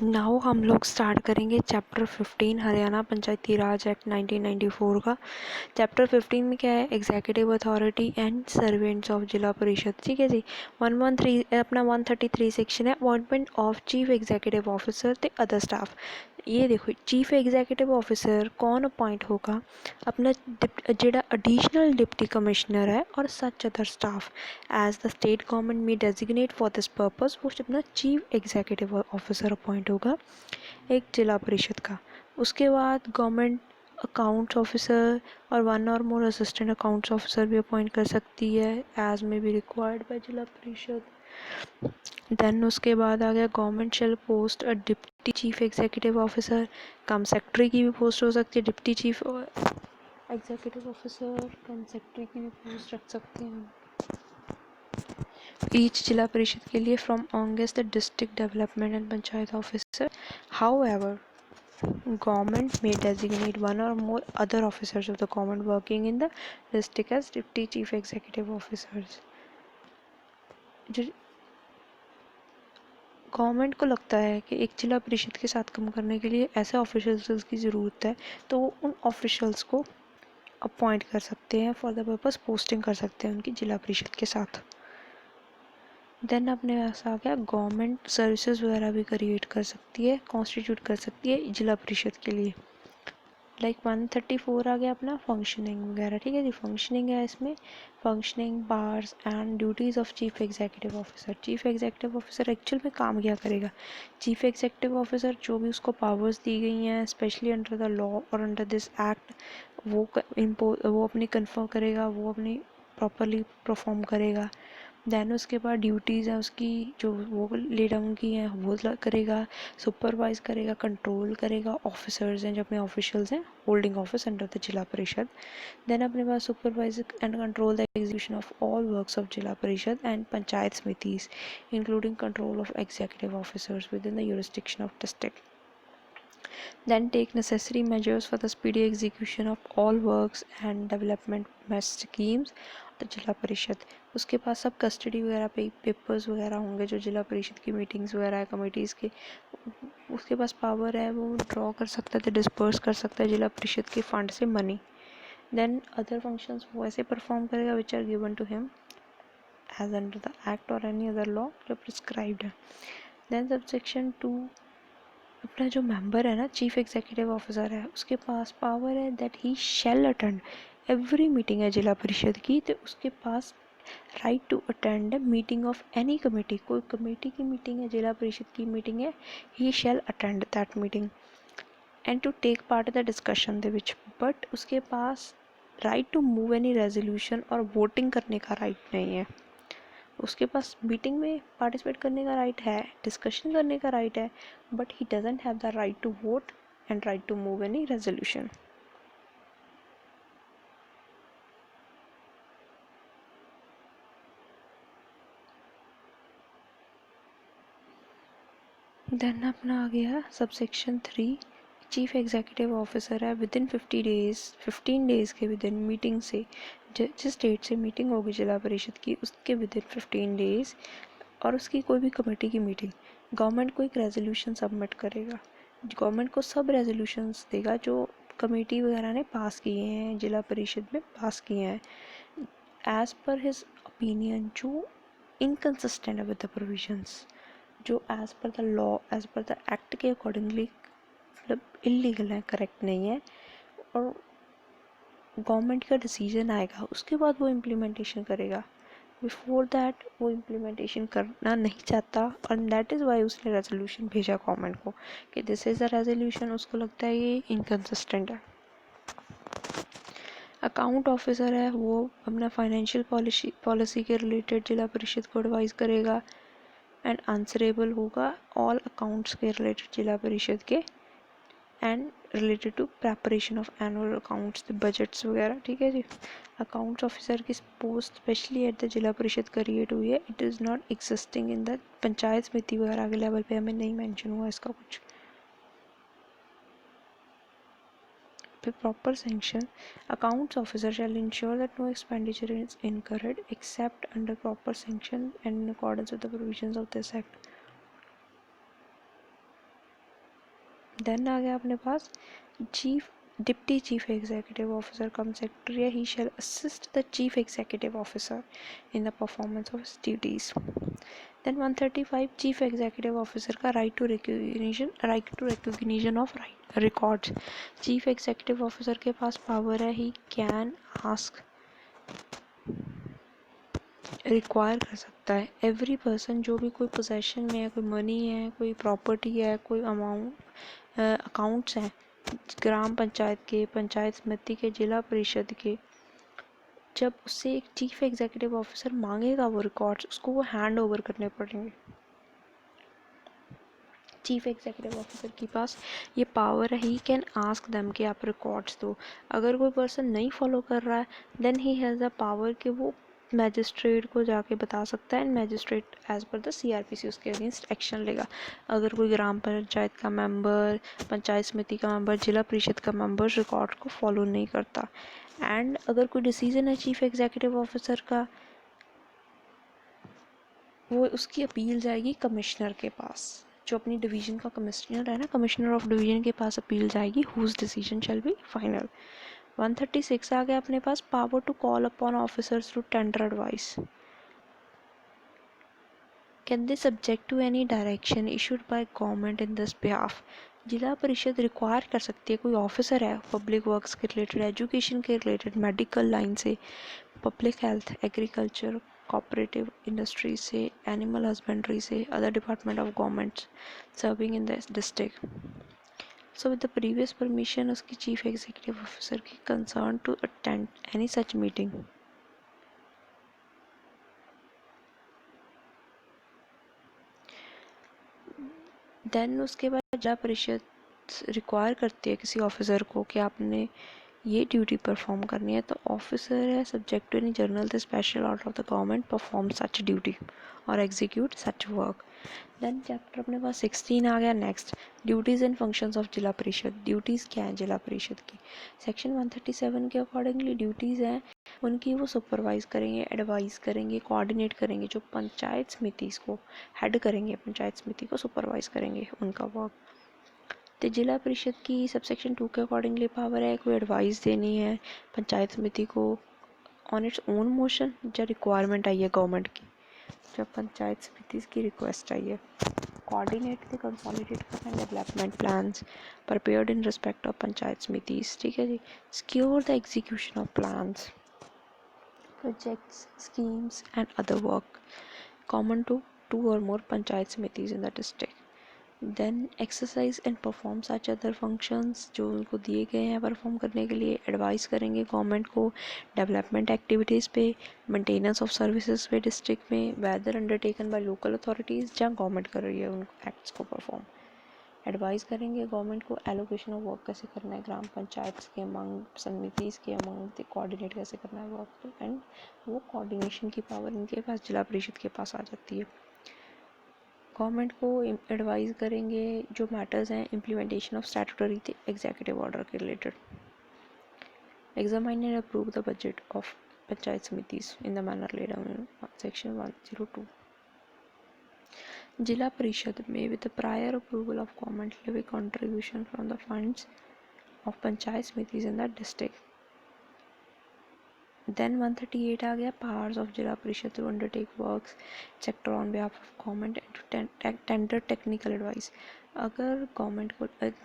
Now हम लोग start करेंगे चैप्टर 15 हरियाणा पंचायती राज एक्ट 1994 का। चैप्टर 15 में क्या है, executive authority and servants of zila परिषद। ठीक है जी। 113 अपना 133 सेक्शन है, appointment of chief executive officer ते अदर स्टाफ। ये देखो, चीफ एग्जीक्यूटिव ऑफिसर कौन अपॉइंट होगा, अपना जेड़ा एडिशनल डिप्टी कमिश्नर है और such other staff as the state government में डेजिग्नेट फॉर दिस पर्पस, वो अपना चीफ एग्जीक्यूटिव ऑफिसर अपॉइंट होगा एक जिला परिषद का। उसके बाद गवर्नमेंट अकाउंट्स ऑफिसर और वन और मोर असिस्टेंट अकाउंट्स ऑफिसर भी अपॉइंट कर सकती है एज में बी रिक्वायर्ड बाय जिला परिषद। देन उसके बाद आ गया गवर्नमेंट शेल पोस्ट अ deputy chief executive officer, cum secretary की भी पोस्ट हो सकती है, deputy chief executive officer cum secretary की भी पोस्ट रख सकते हैं ईच जिला परिषद के लिए from amongst the district development and panchayat officer. However government may designate one or more other officers of the government working in the district as deputy chief executive officers। Government को लगता है कि एक जिला परिषद के साथ काम करने के लिए ऐसे ऑफिशियल्स की ज़रूरत है, तो वो उन ऑफिशियल्स को अपॉइंट कर सकते हैं, फॉर द पर्पस पोस्टिंग कर सकते हैं उनकी जिला परिषद के साथ। देन अपने पास आ गया गवर्नमेंट सर्विसेज वगैरह भी क्रिएट कर सकती है, कॉन्स्टिट्यूट कर सकती है जिला परिषद के लिए। लाइक 134 आ गया अपना फंक्शनिंग वगैरह। ठीक है जी, फंक्शनिंग है इसमें, functioning powers and duties of chief executive officer. Chief executive officer actual में काम क्या करेगा, चीफ एग्जीक्यूटिव ऑफिसर जो भी उसको पावर्स दी गई हैं स्पेशली अंडर द लॉ और अंडर दिस एक्ट, वो अपनी कन्फर्म करेगा, वो अपनी प्रॉपरली परफॉर्म करेगा। देन उसके बाद ड्यूटीज़ हैं उसकी जो वो ले डाउन की हैं वो करेगा, सुपरवाइज करेगा, कंट्रोल करेगा ऑफिसर्स हैं जो अपने ऑफिशियल्स हैं holding office under the zila parishad. Then अपने पास supervise and control the execution of all works of zila parishad and panchayat samitis including control of executive officers within the jurisdiction of district. Then take necessary measures for the speedy execution of all works and development schemes the जिला परिषद। उसके पास सब custody वगैरह पे papers वगैरह होंगे जो जिला परिषद की मीटिंग्स वगैरह है कमेटीज़ के, उसके पास पावर है, वो ड्रॉ कर सकता है, डिस्पर्स कर सकता है जिला परिषद के फंड से मनी। देन अदर फंक्शंस वो ऐसे परफॉर्म करेगा which are given to him as under the act और एनी अदर लॉ जो प्रिस्क्राइब्ड है। देन सबसेक्शन 2 अपना जो मेंबर है ना चीफ एग्जीक्यूटिव ऑफिसर है उसके पास पावर है that he shall attend every meeting है जिला परिषद की, तो उसके पास right to attend meeting of any committee, कोई कमेटी की मीटिंग है जिला परिषद की मीटिंग है, he shall attend that meeting and to take part in the discussion they which. But उसके पास right to move any resolution और वोटिंग करने का राइट नहीं है। उसके पास मीटिंग में पार्टिसिपेट करने का राइट है, डिस्कशन करने का राइट है, but he doesn't have the right to vote and right to move any resolution. Then अपना आ गया सबसेक्शन 3, चीफ एग्जीक्यूटिव ऑफिसर है विद इन 15 डेज़ के विद इन मीटिंग से, जिस डेट से मीटिंग होगी जिला परिषद की उसके विद इन 15 डेज़ और उसकी कोई भी कमेटी की मीटिंग, गवर्नमेंट को एक रेजोल्यूशन सबमिट करेगा, गवर्नमेंट को सब रेजोल्यूशंस देगा जो कमेटी वगैरह ने पास किए हैं जिला परिषद में पास किए हैं एज पर हिज ओपिनियन जो इनकन्सिस्टेंट है विद द प्रोविजंस, जो as per the law as per the act के अकॉर्डिंगली मतलब इलीगल है, करेक्ट नहीं है, और गवर्नमेंट का डिसीजन आएगा उसके बाद वो इम्प्लीमेंटेशन करेगा। बिफोर दैट वो इम्प्लीमेंटेशन करना नहीं चाहता और दैट इज़ वाई उसने रेजोल्यूशन भेजा गवर्नमेंट को कि दिस इज़ द रेजोल्यूशन, उसको लगता है ये इनकन्सिस्टेंट है। अकाउंट ऑफिसर है वो अपना फाइनेंशियल पॉलिसी के रिलेटेड जिला परिषद को एडवाइस करेगा एंड आंसरेबल होगा ऑल अकाउंट्स के रिलेटेड जिला परिषद के and related to preparation of annual accounts budgets वगैरह। ठीक है जी। अकाउंट्स ऑफिसर की post specially at the zila parishad create हुई है, it is not existing in the panchayat samiti वगैरह के लेवल पे हमें नहीं मेंशन हुआ इसका कुछ। फिर proper sanction, accounts officer shall ensure that no expenditure is incurred except under proper sanction and in accordance with the provisions of this act. Then आ गया अपने पास chief deputy chief executive officer cum secretary, he shall assist the chief executive officer in the performance of duties. Then 135 chief executive officer का right to recognition of records. Chief executive officer के पास power है, he can ask require कर सकता है every person, जो भी कोई पोजेशन में है, कोई मनी है, कोई प्रॉपर्टी है, कोई अमाउंट अकाउंट्स हैं ग्राम पंचायत के, पंचायत समिति के, जिला परिषद के, जब उससे एक चीफ एग्जीक्यूटिव ऑफिसर मांगेगा वो रिकॉर्ड्स, उसको वो हैंड ओवर करने पड़ेंगे। चीफ एग्जीक्यूटिव ऑफिसर के पास ये पावर है, ही कैन आस्क देम कि आप रिकॉर्ड्स दो। अगर कोई पर्सन नहीं फॉलो कर रहा है then he has the power कि वो मैजिस्ट्रेट को जाके बता सकता है, and magistrate as per the CrPC उसके अगेंस्ट एक्शन लेगा। अगर कोई ग्राम पंचायत का मेंबर, पंचायत समिति का मेंबर, जिला परिषद का मेंबर रिकॉर्ड को फॉलो नहीं करता, एंड अगर कोई डिसीजन है चीफ एग्जीक्यूटिव ऑफिसर का, वो उसकी अपील जाएगी कमिश्नर के पास, जो अपनी डिवीज़न का कमिश्नर है ना, कमिश्नर ऑफ डिवीज़न के पास अपील जाएगी, whose decision shall be final. 136 आ गया अपने पास power to call upon officers to tender advice. Can they subject to any direction issued by government in this behalf. Zila parishad require कर सकती है, कोई ऑफिसर है पब्लिक वर्क्स के रिलेटेड, एजुकेशन के रिलेटेड, मेडिकल लाइन से, public health, agriculture, cooperative industry से, animal husbandry से, other department of government serving in this district, so with the previous permission उसकी चीफ एग्जीक्यूटिव ऑफिसर की concern to attend any such meeting. Then उसके बाद जिला parishad require करती है किसी ऑफिसर को कि आपने ये ड्यूटी परफॉर्म करनी है, तो ऑफिसर है subject to any general the special order of the government perform such duty और execute such work. Then chapter अपने पास 16 आ गया next, duties and functions of zila parishad. Duties क्या है जिला परिषद की? सेक्शन 137 के अकॉर्डिंगली ड्यूटीज़ हैं उनकी, वो सुपरवाइज करेंगे, एडवाइस करेंगे, कोऑर्डिनेट करेंगे, जो पंचायत समिति को हेड करेंगे, पंचायत समिति को सुपरवाइज करेंगे उनका वर्क। तो जिला परिषद की सबसेक्शन 2 के अकॉर्डिंगली पावर है कोई एडवाइस देनी है पंचायत समिति को ऑन इट्स ओन मोशन, जब रिक्वायरमेंट आई है गवर्नमेंट की, जब पंचायत समिति की रिक्वेस्ट आई है, coordinate the consolidated and development plans prepared in respect of panchayat samitis, ठीक है जी, secure the execution of plans, projects, schemes and other work common to 2 or more panchayat samitis in the district. Then exercise and perform such other functions, जो उनको दिए गए हैं perform करने के लिए, एडवाइस करेंगे गवर्नमेंट को डेवलपमेंट एक्टिविटीज़ पे, मेंटेनेंस ऑफ सर्विसेज पे डिस्ट्रिक्ट में, whether undertaken by local authorities जहाँ गवर्नमेंट कर रही है उन एक्ट्स को परफॉर्म। एडवाइस करेंगे गवर्नमेंट को एलोकेशन ऑफ वर्क कैसे करना है, ग्राम पंचायत के अमंग, समितिज़ के अमंग कोऑर्डिनेट कैसे करना है वर्क, एंड वो कोऑर्डिनेशन की पावर इनके पास जिला परिषद के पास आ जाती है। गवर्नमेंट को एडवाइस करेंगे जो मैटर्स हैं implementation of statutory executive order के related. Examine and approve the budget of panchayat samitis in the manner laid down in section 102। Zila parishad में with the prior approval of government levy contribution from the funds of panchayat samitis in the district. Then 138 आ गया powers of zila parishad to undertake works sector on behalf of government and to tender technical advice. अगर government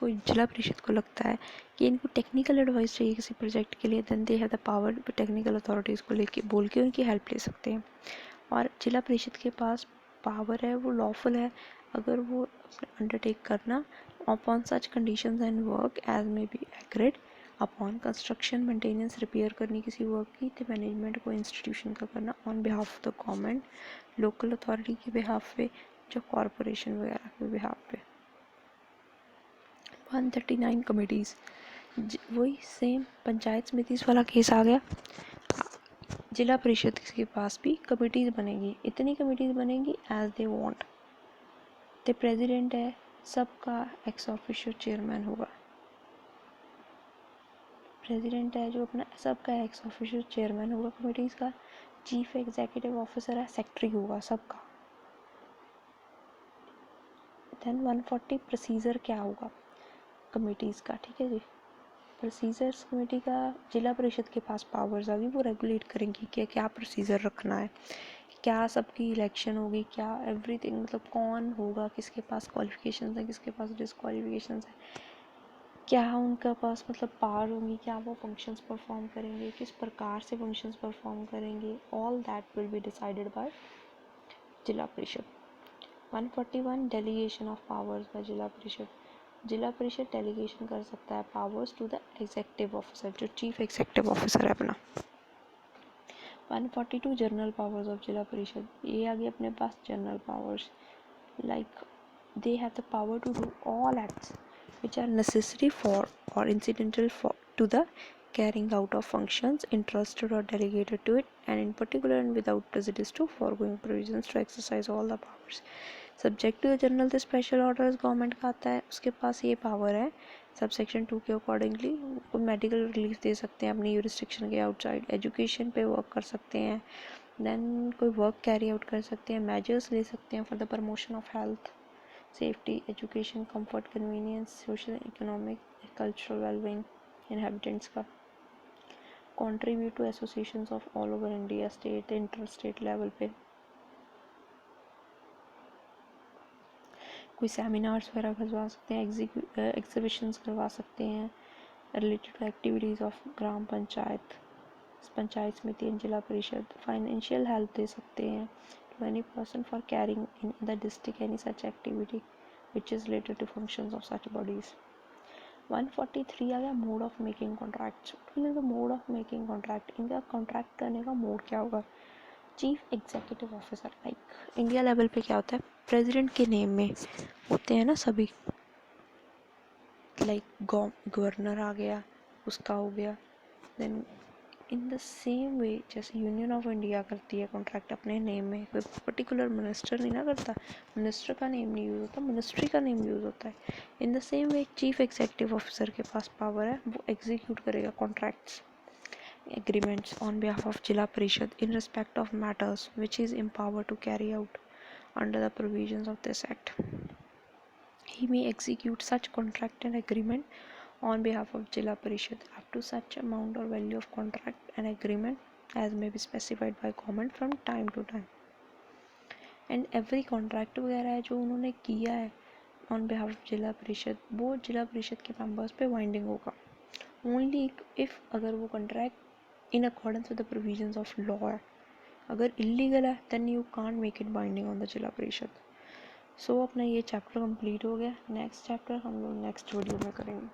को जिला परिषद को लगता है कि इनको टेक्निकल एडवाइस चाहिए किसी प्रोजेक्ट के लिए, then they have the power technical authorities को लेके बोल के उनकी हेल्प ले सकते हैं। और जिला परिषद के पास पावर है, वो लॉफुल है अगर वो अंडरटेक करना upon such conditions and work as may be agreed upon construction, maintenance, repair करनी किसी वर्क की, तो मैनेजमेंट को इंस्टीट्यूशन का करना on behalf of the government, local authority के बिहाफ पे, जो कॉरपोरेशन वगैरह के बिहाफ पे। 139 कमिटीज़, वही सेम पंचायत समितिस वाला केस आ गया। जिला परिषद के पास भी कमिटीज़ बनेगी, इतनी कमिटीज़ बनेगी as they want. The president है, सबका एक्स ऑफिशियो चेयरमैन होगा। प्रेसिडेंट है जो अपना सबका एक्स ऑफिशियल चेयरमैन होगा कमिटीज़ का। चीफ एग्जीक्यूटिव ऑफिसर है, सेक्रेटरी होगा सबका। देन 140 प्रोसीजर क्या होगा? कमेटीज़ का, ठीक है जी। प्रोसीजर्स कमेटी का जिला परिषद के पास पावर्स आ गई, वो रेगुलेट करेंगी कि क्या प्रोसीजर रखना है, क्या सबकी इलेक्शन होगी, क्या एवरीथिंग, मतलब कौन होगा, किसके पास क्वालिफिकेशंस हैं, किसके पास डिसक्वालिफिकेशंस हैं, क्या उनके पास मतलब पावर होंगी, क्या वो फंक्शंस परफॉर्म करेंगे, किस प्रकार से फंक्शंस परफॉर्म करेंगे, all that will be decided by जिला परिषद। 141 डेलीगेशन ऑफ पावर्स बाय जिला परिषद। जिला परिषद डेलीगेशन कर सकता है powers to the executive officer, जो चीफ एग्जीक्यूटिव ऑफिसर है अपना। 142 जनरल पावर्स ऑफ जिला परिषद। ये आ गए अपने पास general powers, like they have the power to do all acts which are necessary for or incidental for to the carrying out of functions entrusted or delegated to it, and in particular and without prejudice to foregoing provisions to exercise all the powers subject to the general the special orders government का आता है, उसके पास ये power है sub section 2 के accordingly. कोई medical relief दे सकते हैं अपनी यूरिस्डिक्शन के आउटसाइड, एजुकेशन पे वर्क कर सकते हैं, देन कोई वर्क कैरी आउट कर सकते हैं, मेजर्स ले सकते हैं for the promotion of health, safety, education, comfort, convenience, social, economic, cultural well-being inhabitants का, contribute to associations of all over India, state, interstate level पे, कोई सेमिनार्स वगैरह करवा सकते हैं, एग्जीबिशंस करवा सकते हैं related to activities of gram panchayat, panchayat samiti and zila parishad, financial help दे सकते हैं to any person for carrying in the district any such activity which is related to functions of such bodies. 143 आ गया mode of making contract. The mode of making contract, इनका contract करने का mode क्या होगा, chief executive officer, like India level पे क्या होता है, प्रेसिडेंट के नेम में होते हैं ना सभी, लाइक गवर्नर आ गया, उसका हो गया, then in the same way जैसे यूनियन ऑफ इंडिया करती है कॉन्ट्रैक्ट अपने नेम में, कोई पर्टिकुलर मिनिस्टर नहीं ना करता, मिनिस्टर का नेम नहीं यूज़ होता, मिनिस्ट्री का नेम यूज़ होता है। In the same way chief executive officer के पास पावर है, वो एग्जीक्यूट करेगा contracts agreements on behalf of zila parishad in respect of matters which is empowered to carry out under the provisions of this act. He may execute such contract and agreement on behalf of Jila Parishad up to such amount or value of contract and agreement as may be specified by government from time to time. And every contract वगैरह है जो उन्होंने किया है on behalf of जिला परिषद, वो जिला परिषद के मेंबर्स पे बाइंडिंग होगा only if अगर वो contract in accordance with the provisions of law है, अगर illegal है then you can't make it binding on the जिला परिषद। सो अपना ये चैप्टर कंप्लीट हो गया। नेक्स्ट चैप्टर हम लोग नेक्स्ट वीडियो में करेंगे।